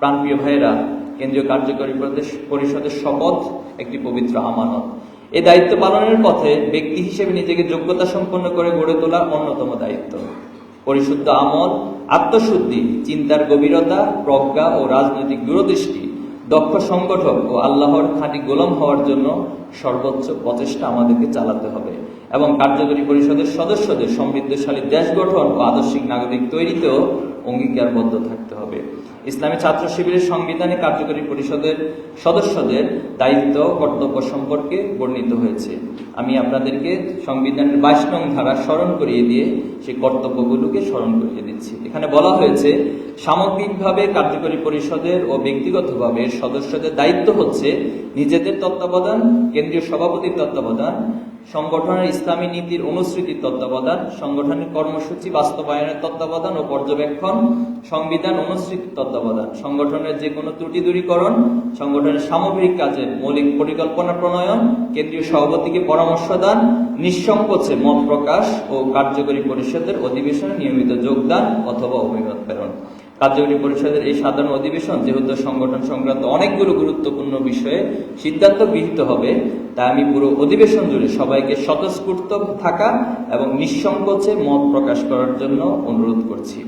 প্রাণপ্রিয় ভাইয়েরা, কেন্দ্রীয় কার্যকরী পরিষদের শপথ একটি পবিত্র আমানত। এই দায়িত্ব পালনের পথে ব্যক্তি হিসেবে নিজেকে যোগ্যতা সম্পন্ন করে গড়ে তোলা অন্যতম দায়িত্ব। পরিশুদ্ধ আমল, আত্মশুদ্ধি, চিন্তার গভীরতা, প্রজ্ঞা ও রাজনৈতিক দূরদৃষ্টি, দক্ষ সংগঠক ও আল্লাহর খাঁটি গোলাম হওয়ার জন্য সর্বোচ্চ প্রচেষ্টা আমাদেরকে চালাতে হবে এবং কার্যকরী পরিষদের সদস্যদের সমৃদ্ধশালী দেশ গঠন ও আদর্শিক নাগরিক তৈরিতেও অঙ্গীকারবদ্ধ থাকতে হবে। ইসলামী ছাত্র শিবিরের সাংবিধানিক কার্যকরী পরিষদের সদস্যদের দায়িত্ব কর্তব্য সম্পর্কে বর্ণিত হয়েছে। আমি আপনাদেরকে সংবিধানের 22 নং ধারা স্মরণ করিয়ে দিয়ে সেই কর্তব্যগুলোকে স্মরণ করিয়ে দিচ্ছি। এখানে বলা হয়েছে, সামগ্রিকভাবে কার্যকরী পরিষদের ও ব্যক্তিগতভাবে সদস্যদের দায়িত্ব হচ্ছে নিজেদের তত্ত্বাবধান, কেন্দ্রীয় সভাপতির তত্ত্বাবধান, সংগঠনের ইসলামী নীতির অনুসৃতির তত্ত্বাবধান, সংগঠনের কর্মসূচি বাস্তবায়নের তত্ত্বাবধান ও পর্যবেক্ষণ, সংবিধান অনুসৃতির তত্ত্বাবধান, সংগঠনের যে কোনো ত্রুটি দূরীকরণ, সংগঠনের সামগ্রিক কাজের মৌলিক পরিকল্পনা প্রণয়ন, কেন্দ্রীয় সভাপতিকে পরামর্শ দান, নিঃসংকোচে মত প্রকাশ ও কার্যকরী পরিষদের অধিবেশনে নিয়মিত যোগদান অথবা অভিমত প্রেরণ। কার্যকরী পরিষদের এই সাধারণ অধিবেশন যেহেতু সংগঠন সংক্রান্ত অনেকগুলো গুরুত্বপূর্ণ বিষয়ে সিদ্ধান্ত গৃহীত হবে, তাই আমি পুরো অধিবেশন জুড়ে সবাইকে স্বতঃস্ফূর্ত থাকা এবং নিঃসংকোচে মত প্রকাশ করার জন্য অনুরোধ করছি।